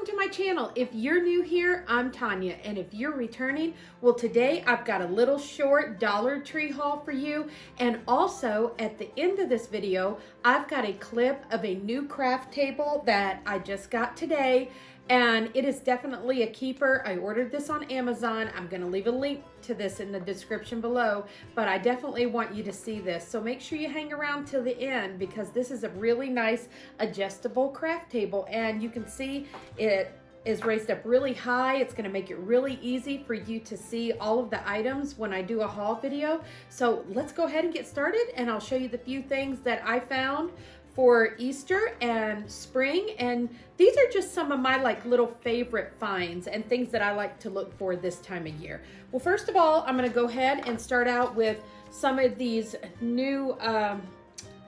to my channel. If you're new here, I'm Tonya, and if you're returning, well, today I've got a little short Dollar Tree haul for you, and also at the end of this video, I've got a clip of a new craft table that I just got today, and it is definitely a keeper. I ordered this on Amazon. I'm gonna leave a link to this in the description below, but I definitely want you to see this. So make sure you hang around till the end because this is a really nice adjustable craft table, and you can see it is raised up really high. It's gonna make it really easy for you to see all of the items when I do a haul video. So let's go ahead and get started, and I'll show you the few things that I found for Easter and spring, and these are just some of my little favorite finds and things that I like to look for this time of year. Well, first of all, I'm gonna go ahead and start out with some of these new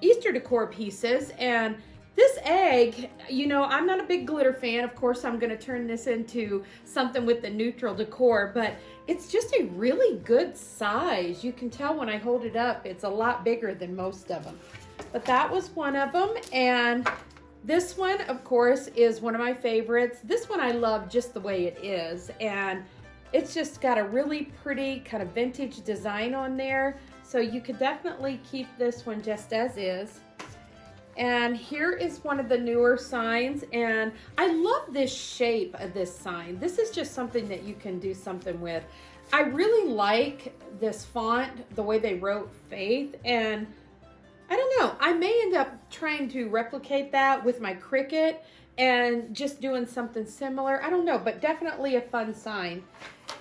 Easter decor pieces. And this egg, you know, I'm not a big glitter fan. Of course, I'm gonna turn this into something with the neutral decor, but it's just a really good size. You can tell when I hold it up, it's a lot bigger than most of them. But that was one of them, and this one, of course, is one of my favorites. This one I love just the way it is, and it's just got a really pretty kind of vintage design on there, so you could definitely keep this one just as is. And here is one of the newer signs, and I love this shape of this sign. This is just something that you can do something with. I really like this font, the way they wrote Faith, and I don't know, I may end up trying to replicate that with my Cricut and just doing something similar. I don't know, but definitely a fun sign.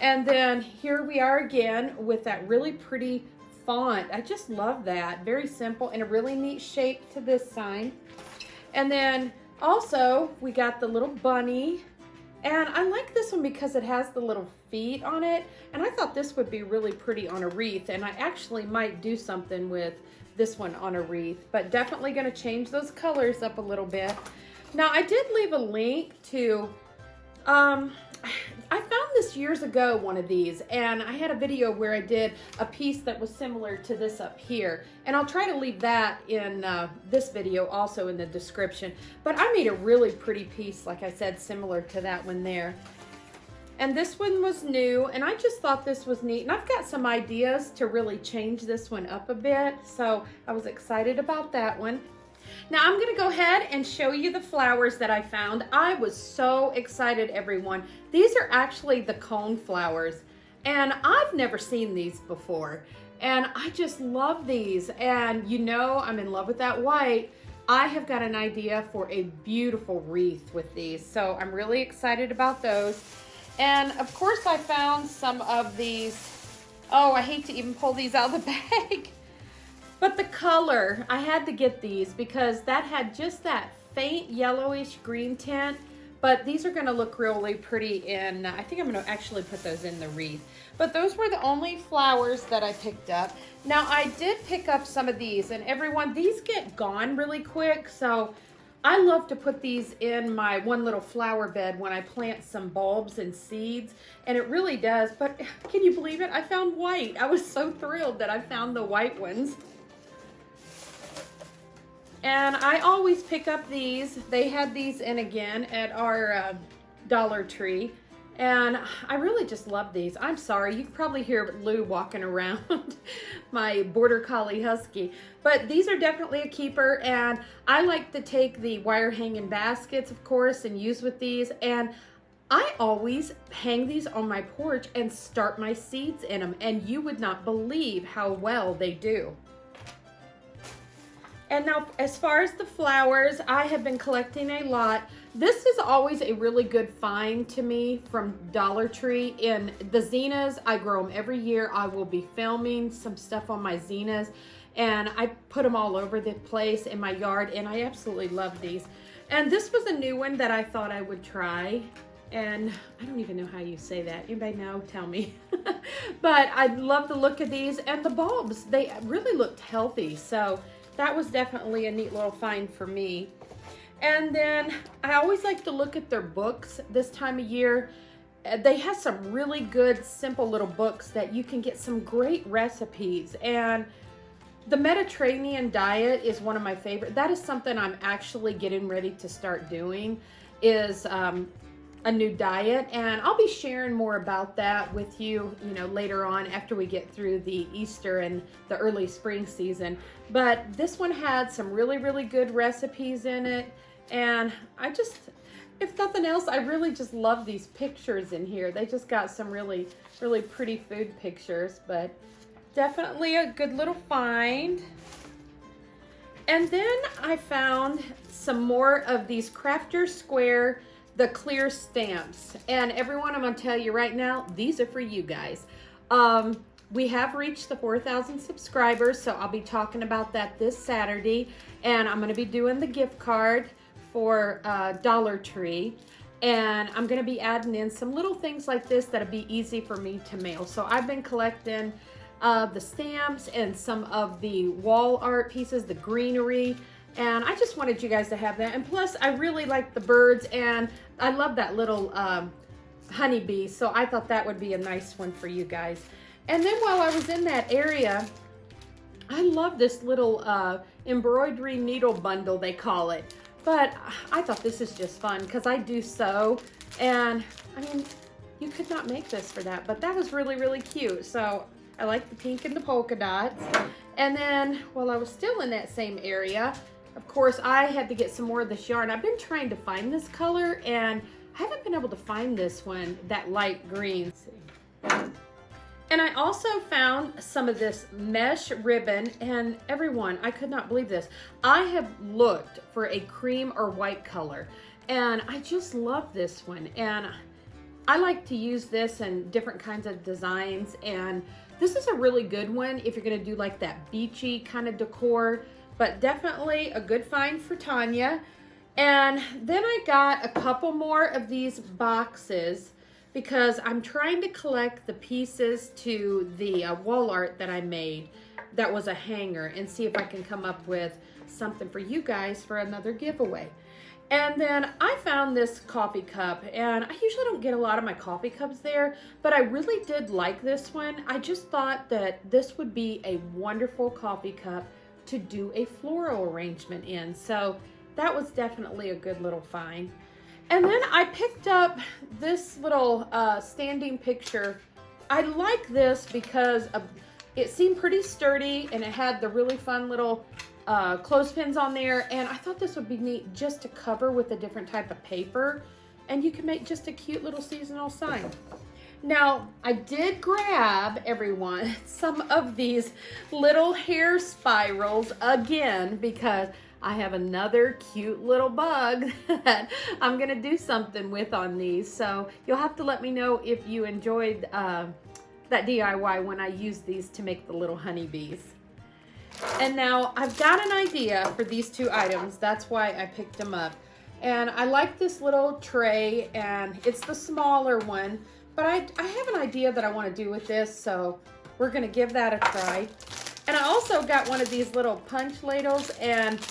And then here we are again with that really pretty font. I just love that. Very simple and a really neat shape to this sign. And then also we got the little bunny. And I like this one because it has the little feet on it. And I thought this would be really pretty on a wreath. And I actually might do something with this one on a wreath, but definitely going to change those colors up a little bit. Now, I did leave a link to, I found this years ago, one of these, and I had a video where I did a piece that was similar to this up here, and I'll try to leave that in this video also in the description. But I made a really pretty piece, like I said, similar to that one there. And this one was new, and I just thought this was neat. And I've got some ideas to really change this one up a bit, so I was excited about that one. Now I'm gonna go ahead and show you the flowers that I found. I was so excited, everyone. These are actually the cone flowers, and I've never seen these before. And I just love these, and you know I'm in love with that white. I have got an idea for a beautiful wreath with these, so I'm really excited about those. And of course I found some of these, oh, I hate to even pull these out of the bag, but the color, I had to get these because that had just that faint yellowish green tint, but these are gonna look really pretty in, I think I'm gonna actually put those in the wreath. But those were the only flowers that I picked up. Now I did pick up some of these, and everyone, these get gone really quick, so I love to put these in my one little flower bed when I plant some bulbs and seeds, and it really does. But can you believe it? I found white. I was so thrilled that I found the white ones. And I always pick up these. They had these in again at our Dollar Tree. And I really just love these. I'm sorry, you can probably hear Lou walking around, my Border Collie Husky. But these are definitely a keeper, and I like to take the wire hanging baskets, of course, and use with these. And I always hang these on my porch and start my seeds in them, and you would not believe how well they do. And now, as far as the flowers, I have been collecting a lot. This is always a really good find to me from Dollar Tree. In the zinnias, I grow them every year. I will be filming some stuff on my zinnias, and I put them all over the place in my yard, and I absolutely love these. And this was a new one that I thought I would try. And I don't even know how you say that. Anybody know? Tell me. But I love the look of these, and the bulbs, they really looked healthy. So that was definitely a neat little find for me. And then I always like to look at their books this time of year. They have some really good, simple little books that you can get some great recipes. And the Mediterranean diet is one of my favorite. That is something I'm actually getting ready to start doing, is a new diet, and I'll be sharing more about that with you, you know, later on after we get through the Easter and the early spring season. But this one had some really, really good recipes in it, and I just, if nothing else, I really just love these pictures in here. They just got some really, really pretty food pictures, but definitely a good little find. And then I found some more of these Crafter Square, the clear stamps. And everyone, I'm gonna tell you right now, these are for you guys. We have reached the 4,000 subscribers, so I'll be talking about that this Saturday. And I'm gonna be doing the gift card for Dollar Tree. And I'm gonna be adding in some little things like this that'll be easy for me to mail. So I've been collecting the stamps and some of the wall art pieces, the greenery, and I just wanted you guys to have that. And plus, I really like the birds, and I love that little honeybee, so I thought that would be a nice one for you guys. And then while I was in that area, I love this little embroidery needle bundle, they call it. But I thought this is just fun because I do sew, and I mean, you could not make this for that, but that was really, really cute. So I like the pink and the polka dots. And then while I was still in that same area, of course, I had to get some more of this yarn. I've been trying to find this color, and I haven't been able to find this one, that light green. And I also found some of this mesh ribbon, and everyone, I could not believe this. I have looked for a cream or white color, and I just love this one. And I like to use this in different kinds of designs, and this is a really good one if you're gonna do like that beachy kind of decor, but definitely a good find for Tonya. And then I got a couple more of these boxes because I'm trying to collect the pieces to the wall art that I made that was a hanger, and see if I can come up with something for you guys for another giveaway. And then I found this coffee cup, and I usually don't get a lot of my coffee cups there, but I really did like this one. I just thought that this would be a wonderful coffee cup to do a floral arrangement in. So that was definitely a good little find. And then I picked up this little standing picture. I like this because it seemed pretty sturdy, and it had the really fun little clothespins on there, and I thought this would be neat just to cover with a different type of paper, and you can make just a cute little seasonal sign. Now, I did grab, everyone, some of these little hair spirals again because I have another cute little bug that I'm gonna do something with on these, so you'll have to let me know if you enjoyed that DIY when I used these to make the little honeybees. And now I've got an idea for these two items. That's why I picked them up. And I like this little tray, and it's the smaller one, but I have an idea that I want to do with this, so we're gonna give that a try. And I also got one of these little punch ladles, and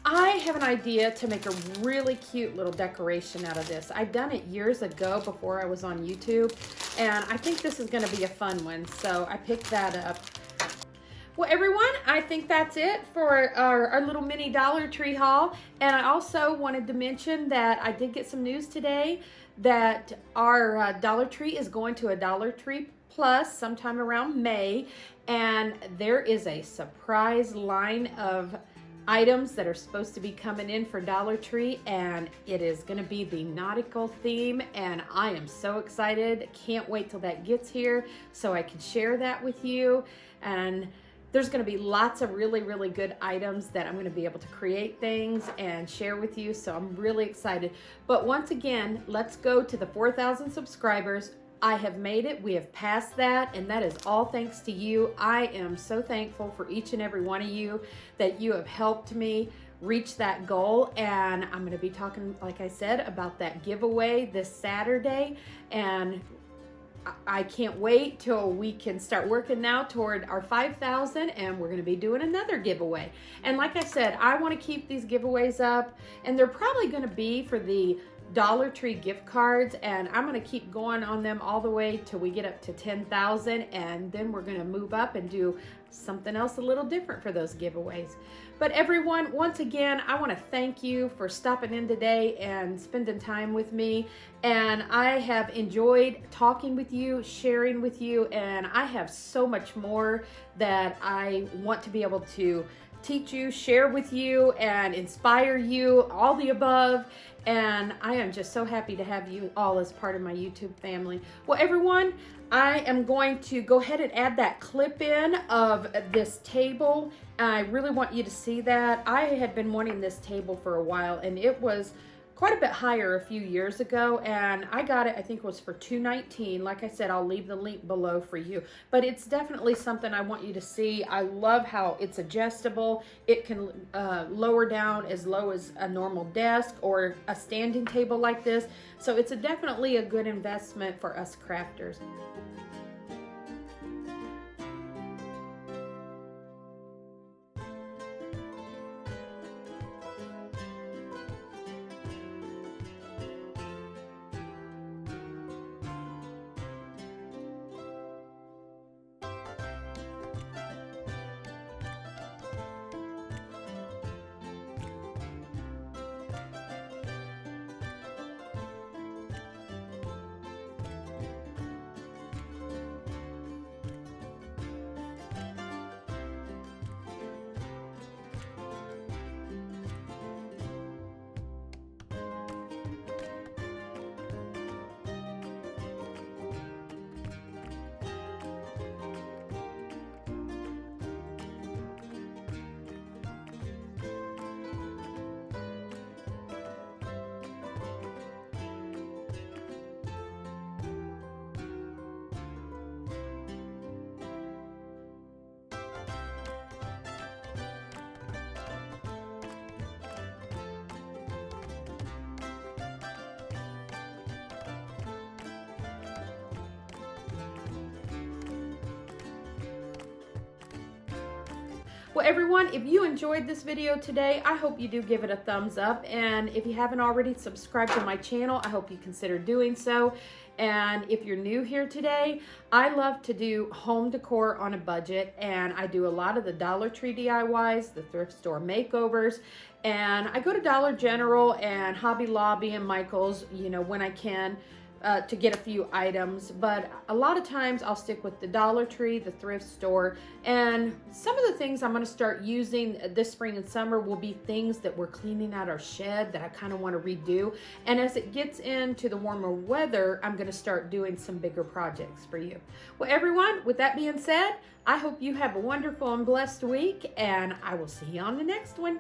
I have an idea to make a really cute little decoration out of this. I've done it years ago before I was on YouTube, and I think this is gonna be a fun one, so I picked that up. Well, everyone, I think that's it for our little mini Dollar Tree haul. And I also wanted to mention that I did get some news today that our Dollar Tree is going to a Dollar Tree Plus sometime around May. And there is a surprise line of items that are supposed to be coming in for Dollar Tree, and it is going to be the nautical theme, and I am so excited. Can't wait till that gets here so I can share that with you. And there's going to be lots of really, really good items that I'm going to be able to create things and share with you, so I'm really excited. But once again, let's go to the 4,000 subscribers. I have made it. We have passed that, and that is all thanks to you. I am so thankful for each and every one of you that you have helped me reach that goal. And I'm going to be talking, like I said, about that giveaway this Saturday, and I can't wait till we can start working now toward our 5,000, and we're going to be doing another giveaway. And like I said, I want to keep these giveaways up, and they're probably going to be for the Dollar Tree gift cards, and I'm going to keep going on them all the way till we get up to 10,000, and then we're going to move up and do something else a little different for those giveaways. But everyone, once again, I want to thank you for stopping in today and spending time with me. And I have enjoyed talking with you, sharing with you, and I have so much more that I want to be able to teach you, share with you, and inspire you, all the above. And I am just so happy to have you all as part of my YouTube family. Well, everyone, I am going to go ahead and add that clip in of this table. I really want you to see that. I had been wanting this table for a while, and it was quite a bit higher a few years ago, and I got it, I think it was for $219. Like I said, I'll leave the link below for you, but it's definitely something I want you to see. I love how it's adjustable. It can lower down as low as a normal desk or a standing table like this, so it's definitely a good investment for us crafters. Well, everyone, if you enjoyed this video today, I hope you do give it a thumbs up. And if you haven't already subscribed to my channel, I hope you consider doing so. And if you're new here today, I love to do home decor on a budget, and I do a lot of the Dollar Tree DIYs, the thrift store makeovers, and I go to Dollar General and Hobby Lobby and Michael's, you know, when I can, to get a few items, but a lot of times I'll stick with the Dollar Tree, the thrift store, and some of the things I'm going to start using this spring and summer will be things that we're cleaning out our shed that I kind of want to redo. And as it gets into the warmer weather, I'm going to start doing some bigger projects for you. Well, everyone, with that being said, I hope you have a wonderful and blessed week, and I will see you on the next one.